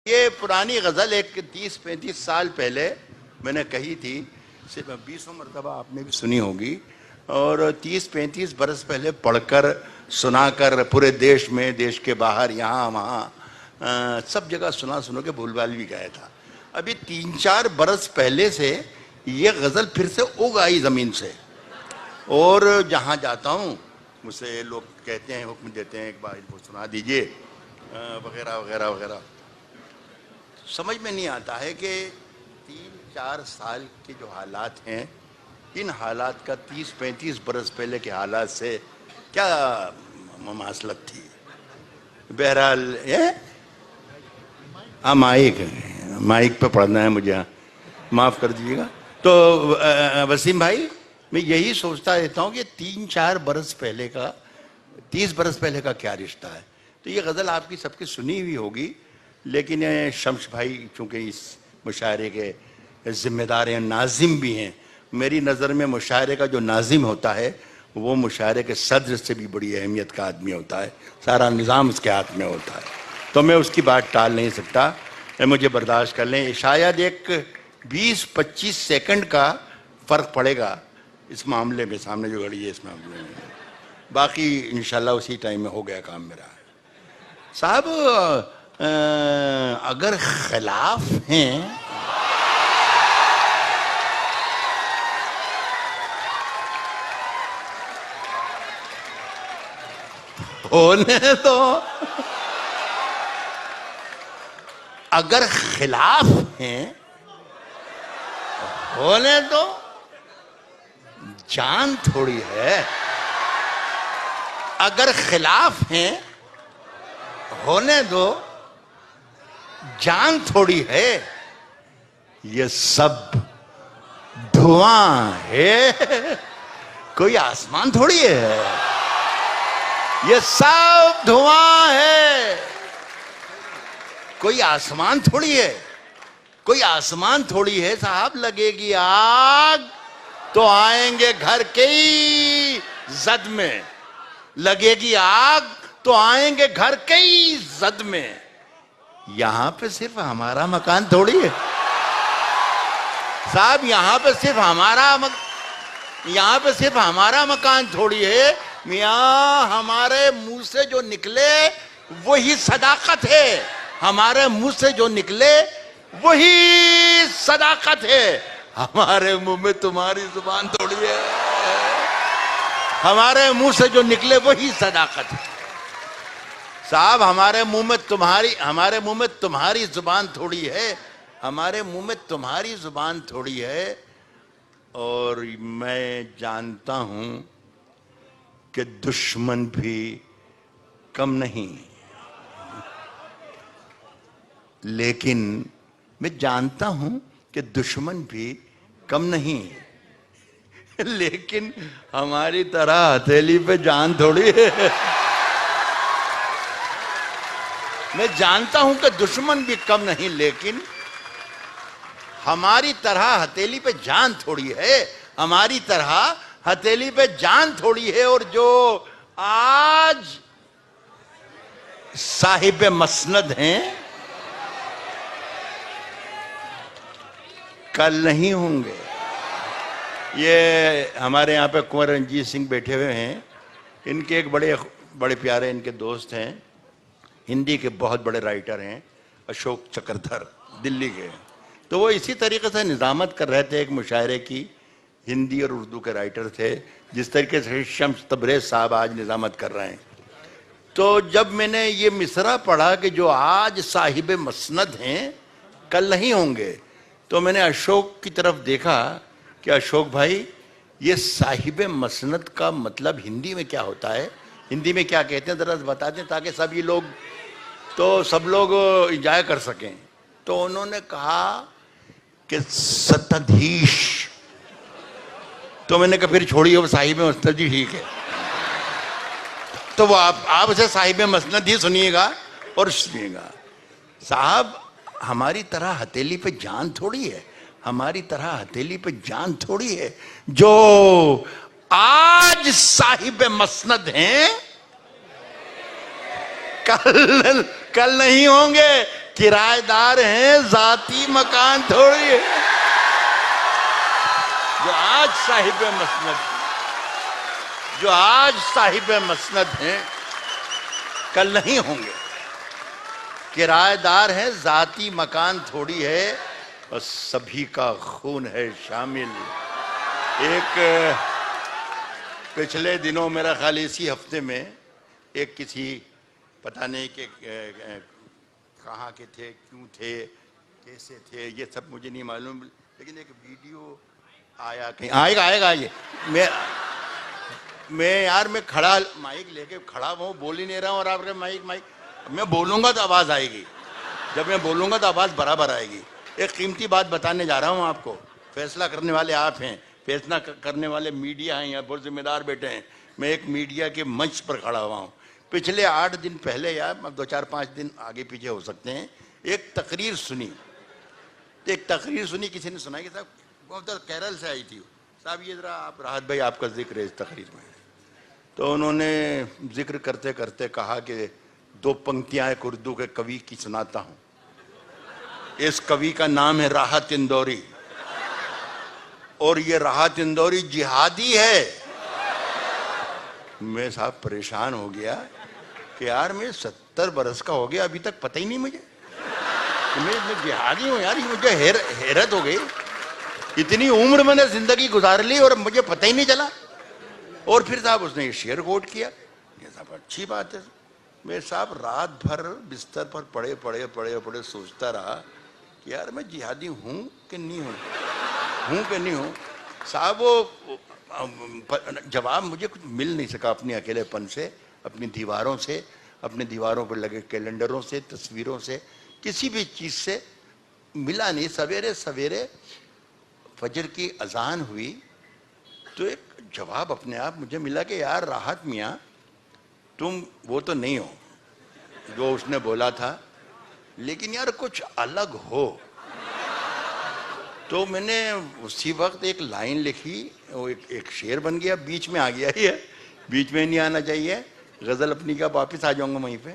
ये पुरानी गज़ल एक 30-35 साल पहले मैंने कही थी, सिर्फ 20 मरतबा आपने भी सुनी होगी। और 30-35 बरस पहले पढ़कर सुनाकर पूरे देश में, देश के बाहर, यहाँ वहाँ सब जगह सुनो के भूलभाल भी गया था। अभी 3-4 बरस पहले से ये गज़ल फिर से उग आई ज़मीन से, और जहाँ जाता हूँ मुझसे लोग कहते हैं, हुक्म देते हैं, एक बार इनको सुना दीजिए वगैरह वगैरह वगैरह। समझ में नहीं आता है कि 3-4 साल के जो हालात हैं, इन हालात का 30-35 बरस पहले के हालात से क्या ममासलत थी। बहरहाल हाँ, माइक पे पढ़ना है मुझे, माफ़ कर दीजिएगा। तो वसीम भाई, मैं यही सोचता रहता हूँ कि 3-4 बरस पहले का, 30 बरस पहले का क्या रिश्ता है। तो ये गज़ल आपकी सबकी सुनी हुई होगी, लेकिन शम्स भाई चूँकि इस मुशायरे के ज़िम्मेदार हैं, नाज़िम भी हैं। मेरी नज़र में मुशायरे का जो नाज़िम होता है वो मुशायरे के सदर से भी बड़ी अहमियत का आदमी होता है, सारा निज़ाम उसके हाथ में होता है। तो मैं उसकी बात टाल नहीं सकता, मुझे बर्दाश्त कर लें। शायद एक 20-25 सेकंड का फ़र्क पड़ेगा इस मामले में, सामने जो घड़ी है इस मामले में, बाकी इंशाल्लाह उसी टाइम में हो गया काम मेरा। साहब अगर खिलाफ हैं होने दो, अगर खिलाफ हैं होने दो, जान थोड़ी है। अगर खिलाफ हैं होने दो, जान थोड़ी है। ये सब धुआं है, कोई आसमान थोड़ी है। ये सब धुआं है, कोई आसमान थोड़ी है। कोई आसमान थोड़ी है साहब। लगेगी आग तो आएंगे घर के ही जद में, लगेगी आग तो आएंगे घर के ही जद में। यहां पे सिर्फ हमारा मकान थोड़ी है साहब, यहां पे सिर्फ हमारा मकान थोड़ी है। मियां, हमारे मुंह से जो निकले वही सदाकत है। हमारे मुंह से जो निकले वही सदाकत है। हमारे मुंह में तुम्हारी जुबान थोड़ी है। हमारे मुंह से जो निकले वही सदाकत है साहब। हमारे मुंह में तुम्हारी जुबान थोड़ी है। हमारे मुंह में तुम्हारी जुबान थोड़ी है। और मैं जानता हूं कि दुश्मन भी कम नहीं, लेकिन मैं जानता हूं कि दुश्मन भी कम नहीं, लेकिन हमारी तरह हथेली पे जान थोड़ी है। मैं जानता हूं कि दुश्मन भी कम नहीं, लेकिन हमारी तरह हथेली पे जान थोड़ी है। हमारी तरह हथेली पे जान थोड़ी है। और जो आज साहिब मसनद हैं, कल नहीं होंगे। ये हमारे यहाँ पे कुंवर रंजीत सिंह बैठे हुए हैं। इनके एक बड़े प्यारे इनके दोस्त हैं, हिंदी के बहुत बड़े राइटर हैं, अशोक चक्रधर, दिल्ली के। तो वो इसी तरीके से निज़ामत कर रहे थे एक मुशायरे की। हिंदी और उर्दू के राइटर थे, जिस तरीके से शम्स तबरेज़ साहब आज निज़ामत कर रहे हैं। तो जब मैंने ये मिसरा पढ़ा कि जो आज साहिब मसनद हैं कल नहीं होंगे, तो मैंने अशोक की तरफ देखा कि अशोक भाई, ये साहिब मसनद का मतलब हिंदी में क्या होता है, हिंदी में क्या कहते हैं, ज़रा बता दें ताकि सब लोग इंजॉय कर सकें। तो उन्होंने कहा कि सत्ताधीश। तो मैंने कहा फिर छोड़िए, वो साहिब मसनद ही ठीक है। तो वो आप उसे साहिब मसनद ही सुनिएगा और सुनिएगा। साहब, हमारी तरह हथेली पे जान थोड़ी है। हमारी तरह हथेली पे जान थोड़ी है। जो आज साहिब मसनद हैं कल नहीं होंगे। किराएदार हैं, जाती मकान थोड़ी है। जो आज साहिब मसनद हैं, कल नहीं होंगे। किराएदार हैं, जाती मकान थोड़ी है, और सभी का खून है शामिल। एक पिछले दिनों, मेरा ख्याल इसी हफ्ते में, एक किसी पता नहीं कि कहाँ के थे, क्यों थे, कैसे थे, ये सब मुझे नहीं मालूम, लेकिन एक वीडियो आया, कहीं आएगा ये। मैं यार, मैं खड़ा माइक लेके खड़ा हूँ, बोल ही नहीं रहा हूँ, और आप माइक मैं बोलूँगा तो आवाज़ आएगी, जब मैं बोलूँगा तो आवाज़ बराबर आएगी। एक कीमती बात बताने जा रहा हूँ आपको। फैसला करने वाले आप हैं, फैसला करने वाले मीडिया हैं, यहाँ बहुत जिम्मेदार बैठे हैं। मैं एक मीडिया के मंच पर खड़ा हुआ हूँ। पिछले 8 दिन पहले, या 2-4-5 दिन आगे पीछे हो सकते हैं, एक तकरीर सुनी। किसी ने सुनाई कि साहब, बहुत केरल से आई थी साहब, ये ज़रा आप राहत भाई, आपका जिक्र है इस तकरीर में। तो उन्होंने जिक्र करते करते कहा कि 2 पंक्तियाँ एक उर्दू के कवि की सुनाता हूँ। इस कवि का नाम है राहत इंदौरी, और ये राहत इंदौरी जिहादी है। मैं साहब परेशान हो गया कि यार, मैं 70 बरस का हो गया, अभी तक पता ही नहीं मुझे कि मैं जिहादी हूँ। यार, मुझे हैरत हो गई, इतनी उम्र मैंने जिंदगी गुजार ली और मुझे पता ही नहीं चला। और फिर साहब उसने ये शेर कोट किया। ये साहब अच्छी बात है। मैं साहब रात भर बिस्तर पर पड़े सोचता रहा कि यार, मैं जिहादी हूँ कि नहीं हूँ। साहब वो जवाब मुझे कुछ मिल नहीं सका, अपने अकेलेपन से, अपनी दीवारों से, अपने दीवारों पर लगे कैलेंडरों से, तस्वीरों से, किसी भी चीज़ से मिला नहीं। सवेरे फजर की अजान हुई तो एक जवाब अपने आप मुझे मिला कि यार राहत मियाँ, तुम वो तो नहीं हो जो उसने बोला था, लेकिन यार कुछ अलग हो। तो मैंने उसी वक्त एक लाइन लिखी, वो एक शेर बन गया, बीच में आ गया ही है, बीच में नहीं आना चाहिए, गज़ल अपनी का वापस आ जाऊंगा वहीं पे,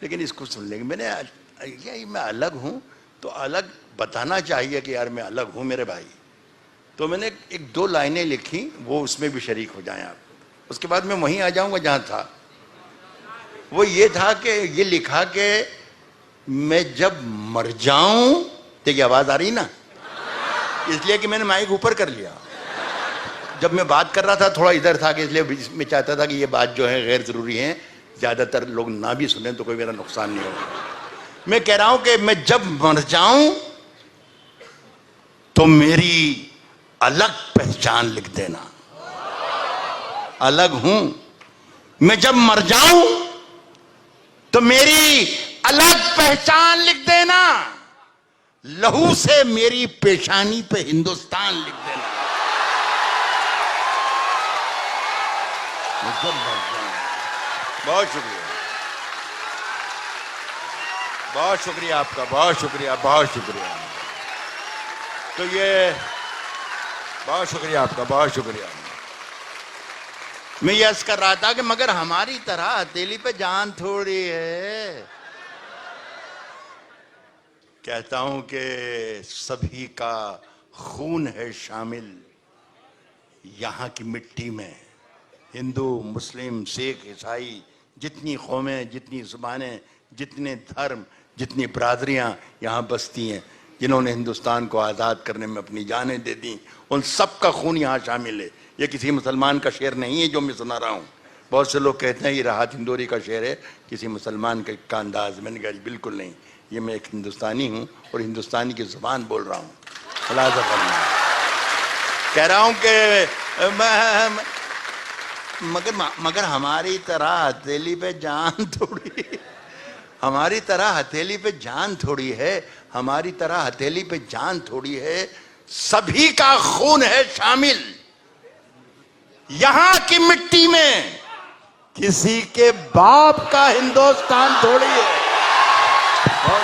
लेकिन इसको सुन लेंगे। मैंने क्या, मैं अलग हूँ तो अलग बताना चाहिए कि यार मैं अलग हूँ मेरे भाई। तो मैंने 1-2 लाइनें लिखी, वो उसमें भी शरीक हो जाएं आप। उसके बाद मैं वहीं आ जाऊंगा जहाँ था। वो ये था कि ये लिखा कि मैं जब मर जाऊं, देखिए आवाज़ आ रही ना, इसलिए कि मैंने माइक ऊपर कर लिया। जब मैं बात कर रहा था थोड़ा इधर था, कि इसलिए मैं चाहता था कि ये बात जो है गैर ज़रूरी है, ज़्यादातर लोग ना भी सुने तो कोई मेरा नुकसान नहीं होगा। मैं कह रहा हूं कि मैं जब मर जाऊं तो मेरी अलग पहचान लिख देना। अलग हूं, मैं जब मर जाऊं तो मेरी अलग पहचान लिख देना। लहू से मेरी पेशानी पे हिंदुस्तान लिख देना। मैं जब मर जाऊं। बहुत शुक्रिया, बहुत शुक्रिया आपका, बहुत शुक्रिया। तो ये बहुत शुक्रिया आपका, बहुत शुक्रिया। मैं यस कर रहा था कि मगर हमारी तरह हथेली पे जान थोड़ी है। कहता हूं कि सभी का खून है शामिल यहाँ की मिट्टी में। हिंदू, मुस्लिम, सिख, ईसाई, जितनी कौमें, जितनी ज़ुबानें, जितने धर्म, जितनी बरादरियाँ यहाँ बसती हैं, जिन्होंने हिंदुस्तान को आज़ाद करने में अपनी जानें दे दी, उन सब का खून यहाँ शामिल है। ये किसी मुसलमान का शेर नहीं है जो मैं सुना रहा हूँ। बहुत से लोग कहते हैं ये राहत इंदौरी का शेर है, किसी मुसलमान का अंदाज। मैंने कहा बिल्कुल नहीं, ये मैं एक हिंदुस्तानी हूँ और हिंदुस्तानी की ज़ुबान बोल रहा हूँ। कह रहा हूँ कि मगर हमारी तरह हथेली पे जान थोड़ी, हमारी तरह हथेली पे जान थोड़ी है, हमारी तरह हथेली पे जान थोड़ी है। सभी का खून है शामिल यहाँ की मिट्टी में, किसी के बाप का हिंदुस्तान थोड़ी है। बहुत